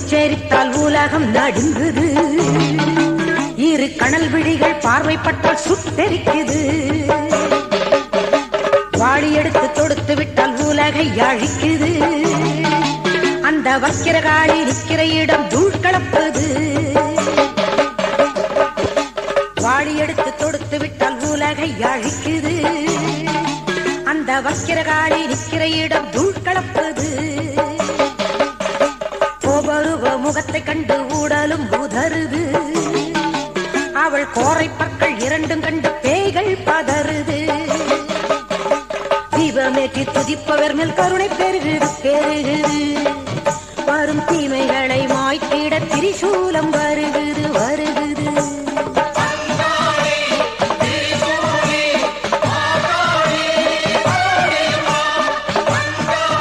உச்சரித்தால் உலகம் நடுங்குது. இரு கணல் விழிகள் பார்வைப்பட்டால் சுட்டெரிக்குது. வாளி எடுத்து தொடுத்து விட்டால் உலகை அழிக்குது. அந்த வக்கிரகாளி நிற்கிற இடம் தூள் கலப்புது. வாளி எடுத்து தொடுத்து விட்டால் உலகை அழிக்குது. அந்த வக்கிரகாளி நிற்கிற இடம் தூள் கலப்புது. கோபருவ முகத்தை கண்டு ஊடலும் உதறுது. அவள் கோரை பற்கள் இரண்டும் கண்டு பேய்கள் பதறுது. தீபமேற்றி துதிப்பவர் மேல் கருணை பெருகுது பெருகுது. வரும் தீமைகளை மாய்த்திட திரிசூலம் வருகுது.